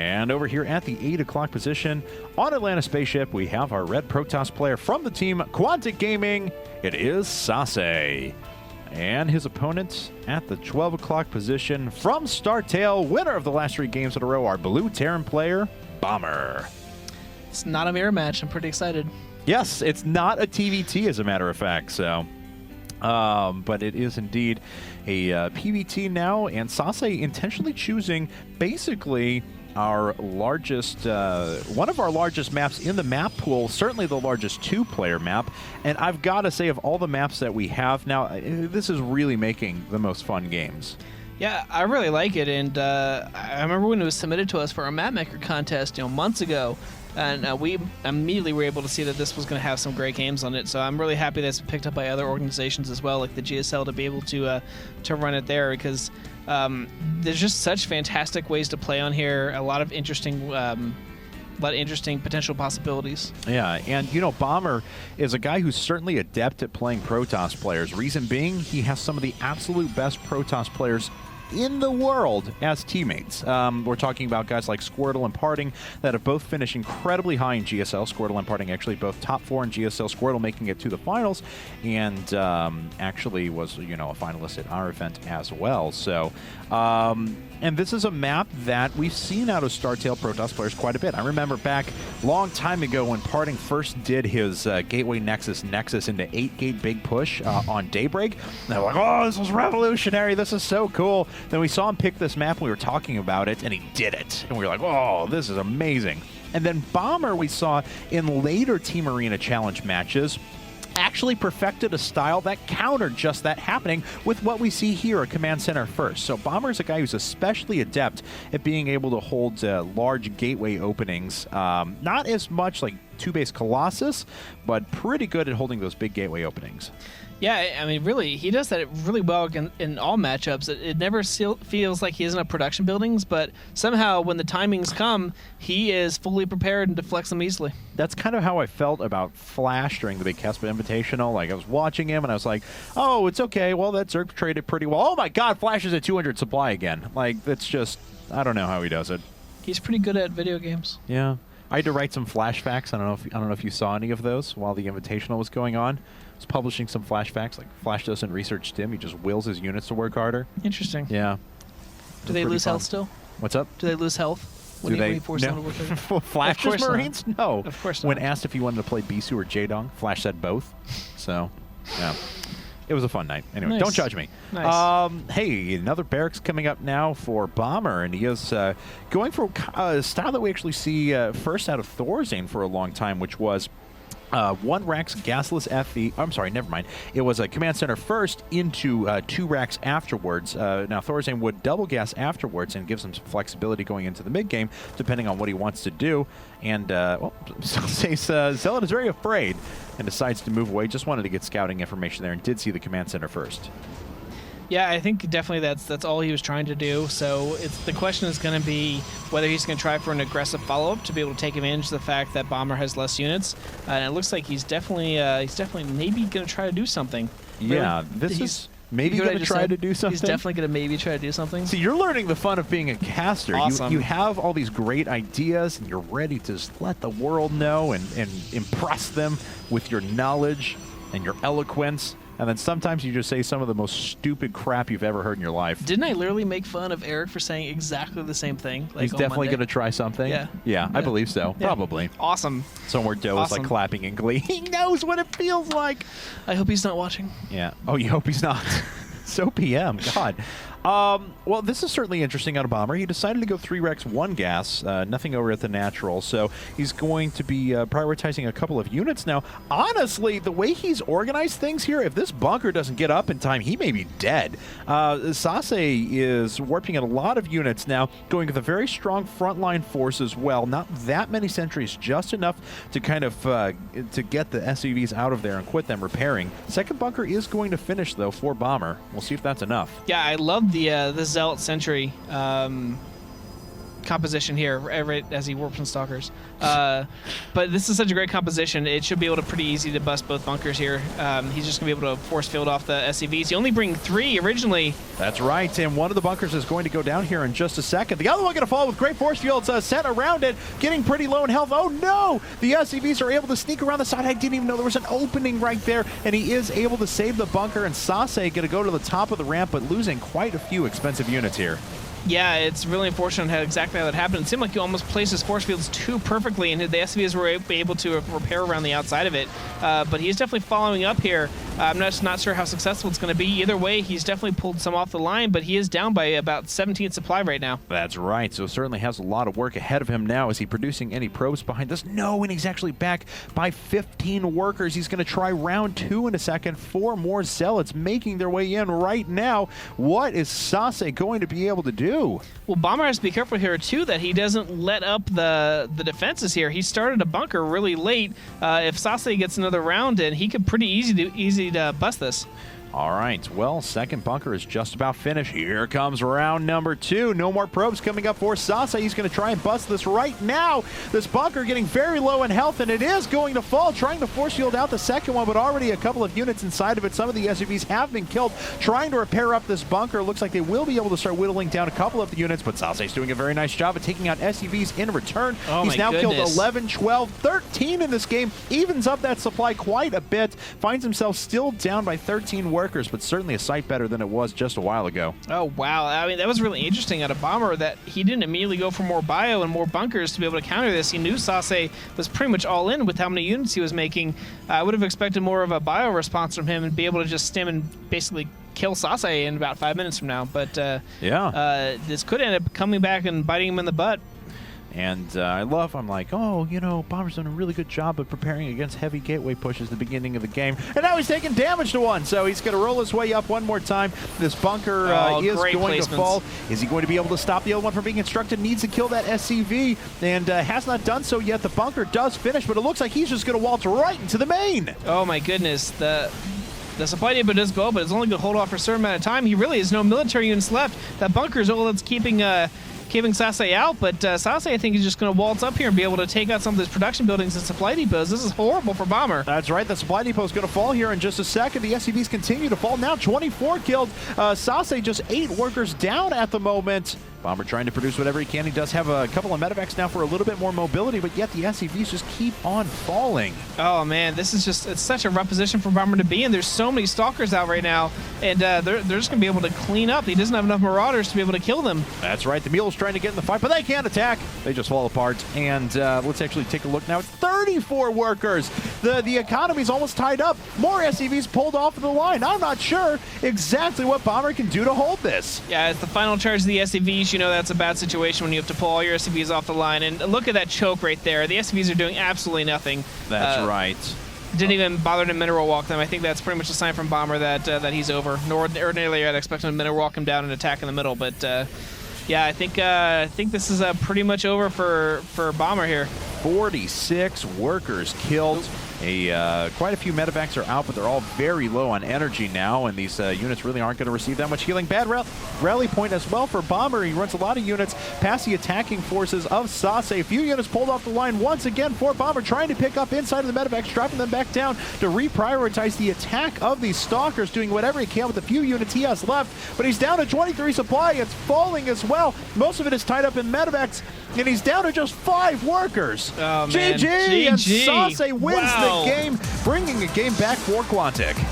And over here at the 8 o'clock position on Atlantis Spaceship, we have our red Protoss player from the team Quantic Gaming. It is SaSe. And his opponent at the 12 o'clock position from StarTale, winner of the last 3 games in a row, our blue Terran player, Bomber. It's not a mirror match. I'm pretty excited. Yes, it's not a TVT, as a matter of fact, so... but it is indeed a PVT now, and SaSe intentionally choosing basically our largest, one of our largest maps in the map pool, certainly the largest 2-player map. And I've got to say, of all the maps that we have now, this is really making the most fun games. Yeah, I really like it, and I remember when it was submitted to us for our map maker contest, months ago, and we immediately were able to see that this was going to have some great games on it. So I'm really happy that it's picked up by other organizations as well, like the GSL, to be able to run it there, because there's just such fantastic ways to play on here. A lot of interesting potential possibilities. Yeah, and Bomber is a guy who's certainly adept at playing Protoss players. Reason being, he has some of the absolute best Protoss players in the world as teammates. We're talking about guys like Squirtle and Parting that have both finished incredibly high in GSL. Squirtle and Parting actually both top 4 in GSL. Squirtle making it to the finals, and actually was a finalist at our event as well. So, and this is a map that we've seen out of StarTale Protoss players quite a bit. I remember back a long time ago when Parting first did his Gateway Nexus into 8-gate big push on Daybreak. They were like, oh, this is revolutionary. This is so cool. Then we saw him pick this map, and we were talking about it, and he did it. And we were like, oh, this is amazing. And then Bomber, we saw in later Team Arena Challenge matches, actually perfected a style that countered just that happening with what we see here at Command Center first. So Bomber is a guy who's especially adept at being able to hold large gateway openings. Not as much like 2-base Colossus, but pretty good at holding those big gateway openings. Yeah, I mean, really, he does that really well in all matchups. It never feels like he isn't up production buildings, but somehow when the timings come, he is fully prepared and deflects them easily. That's kind of how I felt about Flash during the Big Kespa Invitational. Like, I was watching him, and I was like, oh, it's okay. Well, that Zerg traded pretty well. Oh, my God, Flash is at 200 supply again. Like, that's just, I don't know how he does it. He's pretty good at video games. Yeah. I had to write some flash facts. I don't know if you saw any of those while the Invitational was going on. I was publishing some flash facts. Like, Flash doesn't research Stim. He just wills his units to work harder. Interesting. Yeah. Do they lose health still? What's up? Do they lose health? Do they? No. Flash's Marines? Not. No. Of course not. When asked if he wanted to play Bisu or Jaedong, Flash said both. So, yeah. It was a fun night. Anyway, nice. Don't judge me. Nice. Hey, another barracks coming up now for Bomber, and he is going for a style that we actually see first out of Thorazane for a long time, which was 1 Rax gasless FE. I'm sorry, never mind. It was a Command Center first into 2 Racks afterwards. Now, Thorazane would double gas afterwards and gives him some flexibility going into the mid-game, depending on what he wants to do. And, well, Zealot is very afraid and decides to move away. Just wanted to get scouting information there and did see the Command Center first. Yeah, I think definitely that's all he was trying to do. So the question is going to be whether he's going to try for an aggressive follow-up to be able to take advantage of the fact that Bomber has less units. And it looks like he's definitely maybe going to try to do something. Yeah, really? this is maybe going to try to do something. He's definitely going to maybe try to do something. See, you're learning the fun of being a caster. Awesome. You have all these great ideas, and you're ready to just let the world know and impress them with your knowledge and your eloquence. And then sometimes you just say some of the most stupid crap you've ever heard in your life. Didn't I literally make fun of Eric for saying exactly the same thing? Like, he's definitely going to try something? Yeah, I believe so. Yeah. Probably. Awesome. Somewhere Doe is like clapping in glee. He knows what it feels like. I hope he's not watching. Yeah. Oh, you hope he's not. So PM. God. Well, this is certainly interesting out of Bomber. He decided to go 3 Rex, 1 gas, nothing over at the natural. So he's going to be prioritizing a couple of units. Now, honestly, the way he's organized things here, if this bunker doesn't get up in time, he may be dead. SaSe is warping at a lot of units now, going with a very strong frontline force as well. Not that many sentries, just enough to kind of to get the SUVs out of there and quit them repairing. Second bunker is going to finish, though, for Bomber. We'll see if that's enough. Yeah, I love the Zealot Sentry. composition here right as he warps and stalkers. But this is such a great composition. It should be able to pretty easy to bust both bunkers here. He's just going to be able to force field off the SCVs. He only bring 3 originally. That's right, and one of the bunkers is going to go down here in just a second. The other one going to fall with great force fields set around it, getting pretty low in health. Oh no! The SCVs are able to sneak around the side. I didn't even know there was an opening right there, and he is able to save the bunker, and SaSe going to go to the top of the ramp, but losing quite a few expensive units here. Yeah, it's really unfortunate how exactly how that happened. It seemed like he almost placed his force fields too perfectly, and the SCVs were able to repair around the outside of it. But he's definitely following up here. I'm just not sure how successful it's going to be. Either way, he's definitely pulled some off the line, but he is down by about 17 supply right now. That's right, so certainly has a lot of work ahead of him now. Is he producing any probes behind this? No, and he's actually back by 15 workers. He's going to try round 2 in a second. 4 more zealots making their way in right now. What is SaSe going to be able to do? Well, Bomber has to be careful here, too, that he doesn't let up the defenses here. He started a bunker really late. If SaSe gets another round in, he could pretty easy to bust this. All right, well, second bunker is just about finished. Here comes round number 2. No more probes coming up for SaSe. He's going to try and bust this right now. This bunker getting very low in health, and it is going to fall. Trying to force shield out the second one, but already a couple of units inside of it. Some of the SUVs have been killed. Trying to repair up this bunker. Looks like they will be able to start whittling down a couple of the units, but SaSe's doing a very nice job of taking out SUVs in return. He's now killed 11, 12, 13 in this game. Evens up that supply quite a bit. Finds himself still down by 13 workers, but certainly a sight better than it was just a while ago. Oh, wow. I mean, that was really interesting out of Bomber that he didn't immediately go for more bio and more bunkers to be able to counter this. He knew SaSe was pretty much all in with how many units he was making. I would have expected more of a bio response from him and be able to just stem and basically kill SaSe in about 5 minutes from now. But this could end up coming back and biting him in the butt. And I'm like, oh, you know, Bomber's done a really good job of preparing against heavy gateway pushes at the beginning of the game. And now he's taking damage to one, so he's going to roll his way up one more time. This bunker is going to fall. Is he going to be able to stop the other one from being constructed? Needs to kill that SCV, and has not done so yet. The bunker does finish, but it looks like he's just going to waltz right into the main. Oh, my goodness. The supply depot does go, but it's only going to hold off for a certain amount of time. He really has no military units left. That bunker is all that's keeping SaSe out, but SaSe, I think, is just going to waltz up here and be able to take out some of these production buildings and supply depots. This is horrible for Bomber. That's right. The supply depot is going to fall here in just a second. The SCVs continue to fall. Now 24 killed. SaSe just 8 workers down at the moment. Bomber trying to produce whatever he can. He does have a couple of medevacs now for a little bit more mobility, but yet the SCVs just keep on falling. Oh, man, this is just, it's such a rough position for Bomber to be in. There's so many stalkers out right now, and they're just going to be able to clean up. He doesn't have enough marauders to be able to kill them. That's right. The Mule's trying to get in the fight, but they can't attack. They just fall apart. And let's actually take a look now. It's 34 workers. The economy's almost tied up. More SCVs pulled off of the line. I'm not sure exactly what Bomber can do to hold this. Yeah, it's the final charge of the SCVs. You know that's a bad situation when you have to pull all your SCVs off the line. And look at that choke right there. The SCVs are doing absolutely nothing. That's right. Didn't even bother to mineral walk them. I think that's pretty much a sign from Bomber that he's over. Ordinarily, I'd expect him to mineral walk him down and attack in the middle. But yeah, I think this is pretty much over for Bomber here. 46 workers killed. Quite a few medevacs are out, but they're all very low on energy now, and these units really aren't going to receive that much healing. Bad rally point as well for Bomber. He runs a lot of units past the attacking forces of SaSe. A few units pulled off the line once again for Bomber, trying to pick up inside of the medevacs, dropping them back down to reprioritize the attack of these stalkers, doing whatever he can with the few units he has left. But he's down to 23 supply. It's falling as well. Most of it is tied up in medevacs, and he's down to just 5 workers. Oh, man. GG! And SaSe wins the game, bringing a game back for Quantic.